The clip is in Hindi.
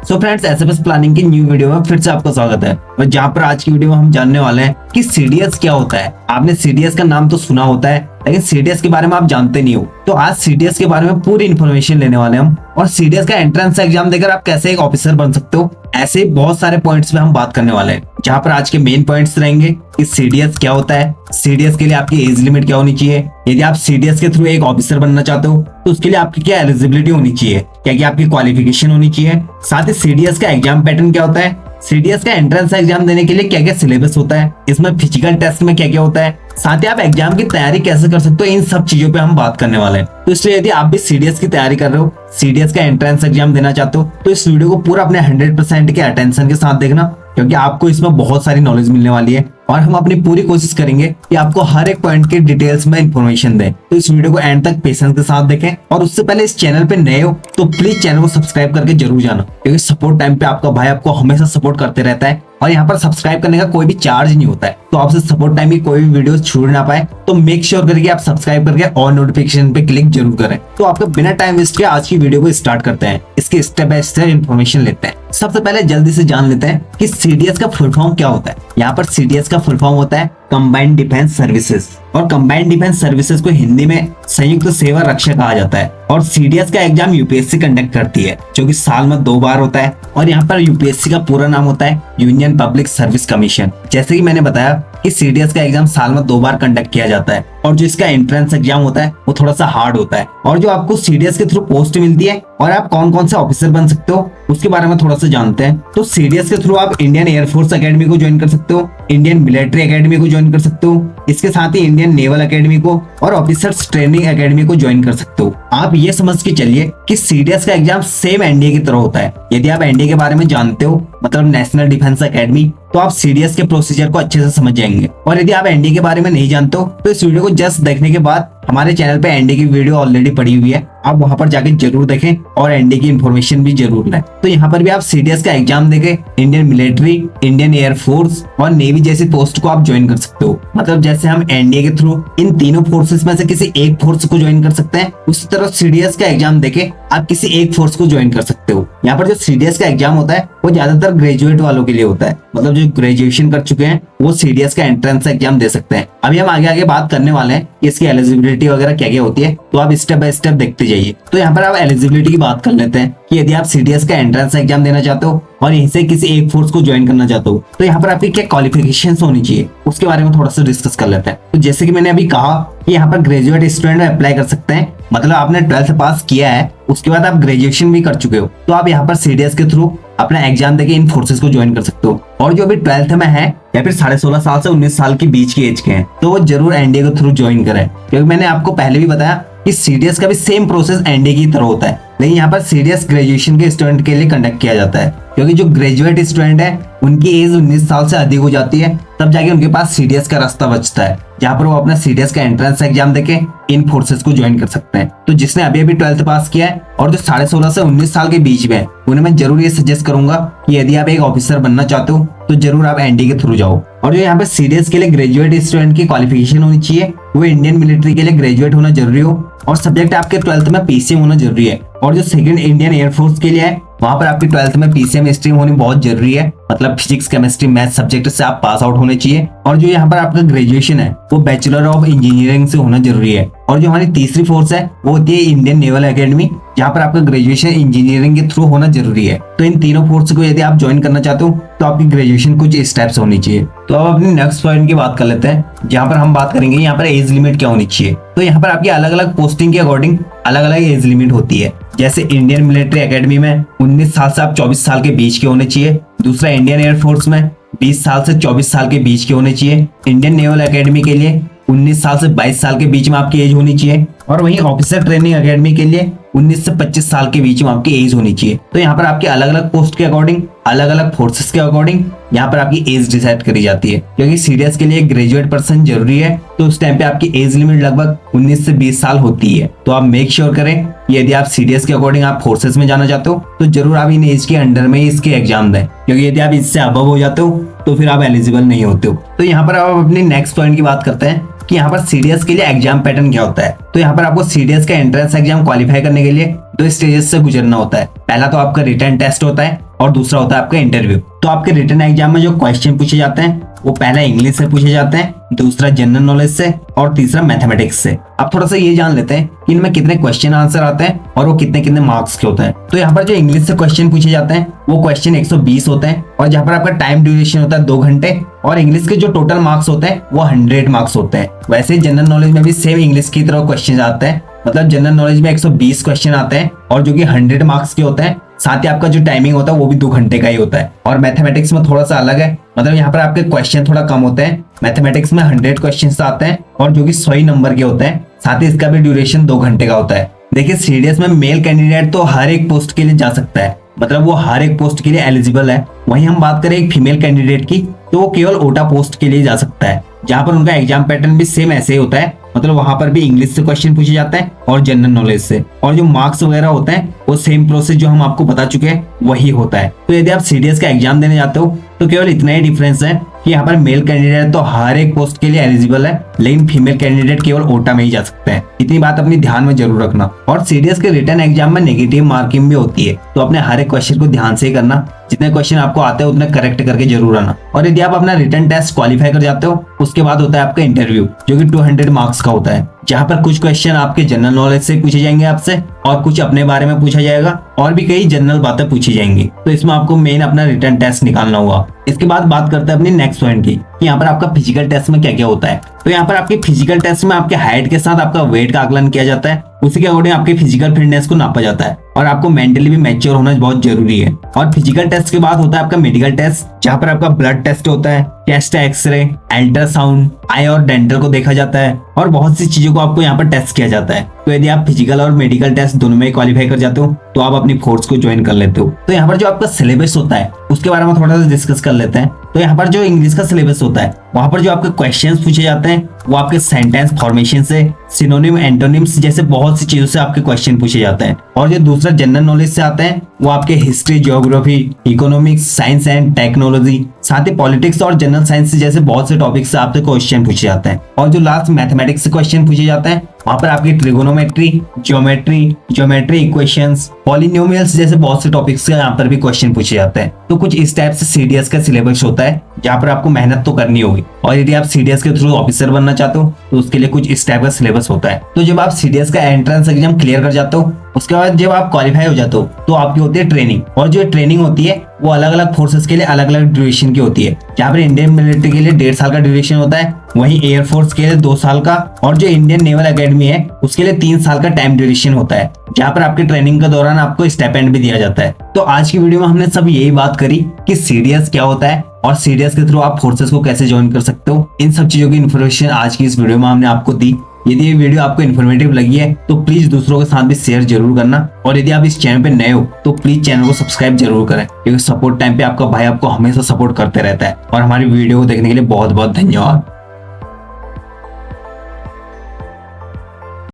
सो फ्रेंड्स, एसएफएस प्लानिंग की न्यू वीडियो में फिर से आपका स्वागत है। और जहाँ पर आज की वीडियो में हम जानने वाले हैं कि सीडीएस क्या होता है। आपने सीडीएस का नाम तो सुना होता है, लेकिन सीडीएस के बारे में आप जानते नहीं हो। तो आज सीडीएस के बारे में पूरी इन्फॉर्मेशन लेने वाले हम, और सीडीएस का एंट्रेंस एग्जाम देकर आप कैसे एक ऑफिसर बन सकते हो, ऐसे बहुत सारे पॉइंट्स पे हम बात करने वाले हैं। जहाँ पर आज के मेन पॉइंट्स रहेंगे कि सीडीएस क्या होता है, सीडीएस के लिए आपकी एज लिमिट क्या होनी चाहिए, यदि आप सीडीएस के थ्रू एक ऑफिसर बनना चाहते हो तो उसके लिए आपकी क्या एलिजिबिलिटी होनी चाहिए, क्या क्या आपकी क्वालिफिकेशन होनी चाहिए, साथ ही सीडीएस का एग्जाम पैटर्न क्या होता है, सीडीएस का एंट्रेंस एग्जाम देने के लिए क्या क्या सिलेबस होता है, इसमें फिजिकल टेस्ट में क्या क्या होता है, साथ ही आप एग्जाम की तैयारी कैसे कर सकते हो, इन सब चीजों पे हम बात करने वाले हैं। तो इसलिए यदि आप भी सीडीएस की तैयारी कर रहे हो, सीडीएस का एंट्रेंस एग्जाम देना चाहते हो, तो इस वीडियो को पूरा अपने 100% के अटेंशन के साथ देखना, क्योंकि आपको इसमें बहुत सारी नॉलेज मिलने वाली है। और हम अपनी पूरी कोशिश करेंगे कि आपको हर एक पॉइंट के डिटेल्स में इन्फॉर्मेशन दें। तो इस वीडियो को एंड तक पेशेंस के साथ देखें, और उससे पहले इस चैनल पे नए हो तो प्लीज चैनल को सब्सक्राइब करके जरूर जाना, क्योंकि सपोर्ट टाइम पे आपका भाई आपको हमेशा सपोर्ट करते रहता है। और यहाँ पर सब्सक्राइब करने का कोई भी चार्ज नहीं होता है, तो आपसे सपोर्ट टाइम की कोई भी वीडियो छूट ना पाए, तो मेक श्योर करके आप सब्सक्राइब करके और नोटिफिकेशन पे क्लिक जरूर करें। तो आपका बिना टाइम वेस्ट किए आज की वीडियो को स्टार्ट करते हैं, इसके स्टेप बाय स्टेप इन्फॉर्मेशन लेते हैं। सबसे पहले जल्दी से जान लेते हैं कि सीडीएस का फुल फॉर्म क्या होता है। यहाँ पर सीडीएस का फुल फॉर्म होता है कंबाइंड डिफेंस सर्विसेज, और कंबाइंड डिफेंस सर्विसेज को हिंदी में संयुक्त सेवा रक्षा कहा जाता है। और सीडीएस का एग्जाम यूपीएससी कंडक्ट करती है, जो कि साल में 2 बार होता है। और यहाँ पर यूपीएससी का पूरा नाम होता है यूनियन पब्लिक सर्विस कमीशन। जैसे कि मैंने बताया कि सीडीएस का एग्जाम साल में 2 बार कंडक्ट किया जाता है, और जो इसका एंट्रेंस एग्जाम होता है वो थोड़ा सा हार्ड होता है। और जो आपको सीडीएस के थ्रू पोस्ट मिलती है और आप कौन कौन से ऑफिसर बन सकते हो, उसके बारे में थोड़ा सा जानते हैं। तो सीडीएस के थ्रू आप इंडियन एयरफोर्स एकेडमी को ज्वाइन कर सकते हो, इंडियन मिलिट्री एकेडमी को ज्वाइन कर सकते हो, इसके साथ ही इंडियन नेवल एकेडमी को और ऑफिसर्स ट्रेनिंग एकेडमी को ज्वाइन कर सकते हो। आप ये समझ के चलिए कि सीडीएस का एग्जाम सेम एनडीए की तरह होता है। यदि आप एनडीए के बारे में जानते हो, मतलब नेशनल डिफेंस एकेडमी, तो आप सीडीएस के प्रोसीजर को अच्छे से समझ जाएंगे। और यदि आप एनडीए के बारे में नहीं जानते हो, तो इस वीडियो को जस्ट देखने के बाद हमारे चैनल पे एनडीए की वीडियो ऑलरेडी पड़ी हुई है, आप वहां पर जाके जरूर देखें और एनडीए की इन्फॉर्मेशन भी जरूर लें। तो यहाँ पर भी आप सीडीएस का एग्जाम देके इंडियन मिलिट्री, इंडियन एयरफोर्स और नेवी जैसी पोस्ट को आप ज्वाइन कर सकते हो। मतलब जैसे हम एनडीए के थ्रू इन तीनों फोर्सेस में से किसी एक फोर्स को ज्वाइन कर सकते हैं, उसी तरह सीडीएस का एग्जाम देके आप किसी एक फोर्स को ज्वाइन कर सकते हो। यहाँ पर जो सीडीएस का एग्जाम होता है वो ज्यादातर ग्रेजुएट वालों के लिए होता है, मतलब जो ग्रेजुएशन कर चुके हैं वो सीडीएस का एंट्रेंस एग्जाम दे सकते हैं। अभी हम आगे बात करने वाले हैं कि इसकी एलिजिबिलिटी वगैरह क्या क्या होती है, तो आप स्टेप बाय स्टेप देखते जाइए। तो यहाँ पर आप एलिजिबिलिटी की बात कर लेते हैं कि यदि आप सीडीएस का एंट्रेंस एग्जाम देना चाहते हो और यहीं से किसी एक फोर्स को ज्वाइन करना चाहते हो, तो यहाँ पर आपकी क्या क्वालिफिकेशंस होनी चाहिए, उसके बारे में थोड़ा सा डिस्कस कर लेते हैं। तो जैसे कि मैंने अभी कहा कि यहाँ पर ग्रेजुएट स्टूडेंट अप्लाई कर सकते हैं, मतलब आपने 12th पास किया है, उसके बाद आप ग्रेजुएशन भी कर चुके हो, तो आप यहाँ पर सीडीएस के थ्रू अपना एग्जाम देके इन फोर्सेस को ज्वाइन कर सकते हो। और जो अभी 12th में है या फिर 16.5 साल से 19 साल के बीच की एज के हैं, तो वो जरूर एनडीए के थ्रू ज्वाइन करें, क्योंकि मैंने आपको पहले भी बताया कि सीडीएस का भी सेम प्रोसेस एनडीए की तरह होता है, लेकिन यहाँ पर सीडीएस ग्रेजुएशन के स्टूडेंट के लिए कंडक्ट किया जाता है, क्योंकि जो ग्रेजुएट स्टूडेंट है उनकी एज 19 साल से अधिक हो जाती है, तब जाके उनके पास सीडीएस का रास्ता बचता है, जहाँ पर वो अपना सीडीएस का एंट्रेंस एग्जाम देके इन फोर्सेस को ज्वाइन कर सकते हैं। तो जिसने अभी 12th पास किया है और जो 16.5 से 19 साल के बीच में है, उन्हें मैं जरूर ये सजेस्ट करूंगा कि यदि आप एक ऑफिसर बनना चाहते हो तो जरूर आप एनडीए के थ्रू जाओ। और जो यहाँ पे सीडीएस के लिए ग्रेजुएट स्टूडेंट की क्वालिफिकेशन होनी चाहिए, वो इंडियन मिलिट्री के लिए ग्रेजुएट होना जरूरी हो, और सब्जेक्ट आपके 12th में पीसीएम होना जरूरी है। और जो सेकंड इंडियन एयरफोर्स के लिए है, वहां पर आपकी 12th में पीसीएम स्ट्रीम होनी बहुत जरूरी है, मतलब फिजिक्स, केमिस्ट्री, मैथ सब्जेक्ट से आप पास आउट होने चाहिए। और जो यहाँ पर आपका ग्रेजुएशन है वो बैचलर ऑफ इंजीनियरिंग से होना जरूरी है। और जो हमारी तीसरी फोर्स है वो होती है इंडियन नेवल एकेडमी, जहाँ पर आपका ग्रेजुएशन इंजीनियरिंग के थ्रू होना जरूरी है। तो इन तीनों फोर्स को यदि आप ज्वाइन करना चाहते हो तो आपकी ग्रेजुएशन कुछ स्टेप्स होनी चाहिए। तो अब अपनी नेक्स्ट पॉइंट की बात कर लेते हैं, जहाँ पर हम बात करेंगे यहाँ पर एज लिमिट क्या होनी चाहिए। तो यहाँ पर आपकी अलग अलग पोस्टिंग के अकॉर्डिंग अलग अलग एज लिमिट होती है। जैसे इंडियन मिलिट्री एकेडमी में 19 साल से आप 24 साल के बीच के होने चाहिए। दूसरा इंडियन एयरफोर्स में 20 साल से 24 साल के बीच के होने चाहिए। इंडियन नेवल एकेडमी के लिए 19 साल से 22 साल के बीच में आपकी एज होनी चाहिए। और वहीं ऑफिसर ट्रेनिंग एकेडमी के लिए 19 से 25 साल के बीच में आपकी एज होनी चाहिए। तो यहाँ पर आपकी अलग अलग पोस्ट के अकॉर्डिंग, अलग अलग फोर्सेस के अकॉर्डिंग यहाँ पर आपकी एज डिसाइड करी जाती है, क्योंकि सीडीएस के लिए ग्रेजुएट पर्सन जरूरी है, तो उस टाइम पे आपकी एज लिमिट लगभग 19 से 20 साल होती है। तो आप मेक श्योर करें यदि आप सीडीएस के अकॉर्डिंग आप फोर्सेस में जाना चाहते हो तो जरूर आप इन एज के अंडर में ही इसके एग्जाम दें, क्योंकि यदि आप इससे अबव हो जाते हो तो फिर आप एलिजिबल नहीं होते हो। तो यहाँ पर आप अपनी नेक्स्ट पॉइंट की बात करते हैं कि यहाँ पर सीडीएस के लिए एग्जाम पैटर्न क्या होता है। तो यहाँ पर आपको सीडीएस का एंट्रेंस एग्जाम क्वालिफाई करने के लिए 2 स्टेजेस से गुजरना होता है। पहला तो आपका रिटन टेस्ट होता है और दूसरा होता है आपका इंटरव्यू। तो आपके रिटन एग्जाम में जो क्वेश्चन पूछे जाते हैं वो पहला इंग्लिश से पूछे जाते हैं, दूसरा जनरल नॉलेज से और तीसरा मैथमेटिक्स से। अब थोड़ा सा ये जान लेते हैं कि इनमें कितने क्वेश्चन आंसर आते हैं और वो कितने कितने मार्क्स के होते हैं। तो यहाँ पर जो इंग्लिश से क्वेश्चन पूछे जाते हैं वो क्वेश्चन 120 होते हैं और जहाँ पर आपका टाइम ड्यूरेशन होता है 2 घंटे और इंग्लिश के जो टोटल मार्क्स होते हैं वो 100 मार्क्स होते हैं। वैसे जनरल नॉलेज में भी सेम इंग्लिश की तरह क्वेश्चन आते हैं, मतलब जनरल नॉलेज में 120 क्वेश्चन आते हैं और जो कि 100 मार्क्स के होते हैं। साथ ही आपका जो टाइमिंग होता है वो भी 2 घंटे का ही होता है। और मैथमेटिक्स में थोड़ा सा अलग है, मतलब यहाँ पर आपके क्वेश्चन थोड़ा कम होते हैं। मैथमेटिक्स में 100 क्वेश्चन आते हैं और जो कि 100 नंबर के होते हैं। साथ ही इसका भी ड्यूरेशन 2 घंटे का होता है। देखिए सीडीएस में मेल कैंडिडेट तो हर एक पोस्ट के लिए जा सकता है, मतलब वो हर एक पोस्ट के लिए एलिजिबल है। वहीं हम बात करें एक फीमेल कैंडिडेट की तो वो केवल ओटा पोस्ट के लिए जा सकता है, जहाँ पर उनका एग्जाम पैटर्न भी सेम ऐसे ही होता है, मतलब वहां पर भी इंग्लिश से क्वेश्चन पूछे जाते हैं और जनरल नॉलेज से, और जो मार्क्स वगैरह होते हैं वो सेम प्रोसेस जो हम आपको बता चुके हैं वही होता है। तो यदि आप सीडीएस का एग्जाम देने जाते हो तो केवल इतना ही डिफरेंस है कि यहाँ पर मेल कैंडिडेट तो हर एक पोस्ट के लिए एलिजिबल है, लेकिन फीमेल कैंडिडेट केवल ओटा में ही जा सकते हैं। इतनी बात अपनी ध्यान में जरूर रखना। और सीडीएस के रिटन एग्जाम में नेगेटिव मार्किंग भी होती है, तो अपने हर एक क्वेश्चन को ध्यान से ही करना। जितने क्वेश्चन आपको आते हैं उतने करेक्ट करके जरूर आना। और यदि आप अपना रिटन टेस्ट क्वालिफाई कर जाते हो उसके बाद होता है आपका इंटरव्यू, जो कि 200 मार्क्स का होता है, जहाँ पर कुछ क्वेश्चन आपके जनरल नॉलेज से पूछे जाएंगे आपसे और कुछ अपने बारे में पूछा जाएगा और भी कई जनरल बातें पूछी जाएंगी। तो इसमें आपको मेन अपना रिटन टेस्ट निकालना होगा। इसके बाद बात करते हैं अपनी नेक्स्ट पॉइंट की कि यहाँ पर आपका फिजिकल टेस्ट में क्या क्या होता है। तो यहाँ पर आपके फिजिकल टेस्ट में आपके हाइट के साथ आपका वेट का आकलन किया जाता है, उसी के अकॉर्डिंग आपकी फिजिकल फिटनेस को नापा जाता है और आपको मेंटली भी मैच्योर होना बहुत जरूरी है। और फिजिकल टेस्ट के बाद होता है आपका मेडिकल टेस्ट, जहाँ पर आपका ब्लड टेस्ट होता है, चेस्ट एक्सरे, अल्ट्रासाउंड, आई और डेंटल को देखा जाता है और बहुत सी चीजों को आपको यहाँ पर टेस्ट किया जाता है। तो यदि आप फिजिकल और मेडिकल टेस्ट दोनों में क्वालिफाई कर जाते हो तो आप अपनी फोर्स को ज्वाइन कर लेते हो। तो यहाँ पर जो आपका सिलेबस होता है उसके बारे में थोड़ा सा डिस्कस कर लेते हैं। तो यहाँ पर जो इंग्लिश का सिलेबस होता है वहां पर जो आपके क्वेश्चंस पूछे जाते हैं वो आपके सेंटेंस फॉर्मेशन से, सिनोनिम, एंटोनिम्स जैसे बहुत सी चीजों से आपके क्वेश्चन पूछे जाते हैं। और जो दूसरा जनरल नॉलेज से आते हैं वो आपके history, geography, economics, science and technology, साथ ही पॉलिटिक्स और जनरल साइंस जैसे बहुत से टॉपिक से आपसे क्वेश्चन पूछे जाते हैं। और जो लास्ट मैथमेटिक्स से क्वेश्चन पूछे जाते हैं वहां पर आपकी ट्रिगोनोमेट्री, ज्योमेट्री इक्वेशंस, पॉलिनोमियल्स जैसे बहुत से टॉपिक्स से यहाँ पर भी क्वेश्चन पूछे जाते हैं। तो कुछ इस टाइप से सीडीएस का सिलेबस होता है, जहाँ पर आपको मेहनत तो करनी होगी। और यदि आप सीडीएस के थ्रू ऑफिसर बनना चाहते हो तो उसके लिए कुछ इस टाइप का सिलेबस होता है। तो जब आप सीडीएस का एंट्रेंस एग्जाम क्लियर कर जाते हो उसके बाद जब आप क्वालिफाई हो जाते हो तो आपकी होती है ट्रेनिंग। और जो ट्रेनिंग होती है वो अलग अलग फोर्सेस के लिए अलग अलग ड्यूरेशन की होती है। जहाँ पर इंडियन मिलिट्री के लिए 1.5 साल का ड्यूरेशन होता है, वहीं एयरफोर्स के लिए 2 साल का, और जो इंडियन नेवल एकेडमी है उसके लिए 3 साल का टाइम ड्यूरेशन होता है, जहाँ पर आपके ट्रेनिंग के दौरान आपको स्टाइपेंड भी दिया जाता है। तो आज की वीडियो में हमने सब यही बात करी कि सीडीएस क्या होता है और सीडीएस के थ्रू आप फोर्सेस को कैसे ज्वाइन कर सकते हो। इन सब चीजों की इन्फॉर्मेशन आज की इस वीडियो में हमने आपको दी। यदि ये वीडियो आपको इन्फॉर्मेटिव लगी है तो प्लीज दूसरों के साथ भी शेयर जरूर करना। और यदि आप इस चैनल पे नए हो तो प्लीज चैनल को सब्सक्राइब जरूर करें, क्योंकि सपोर्ट टाइम पे आपका भाई आपको हमेशा सपोर्ट करते रहता है। और हमारी वीडियो को देखने के लिए बहुत बहुत धन्यवाद।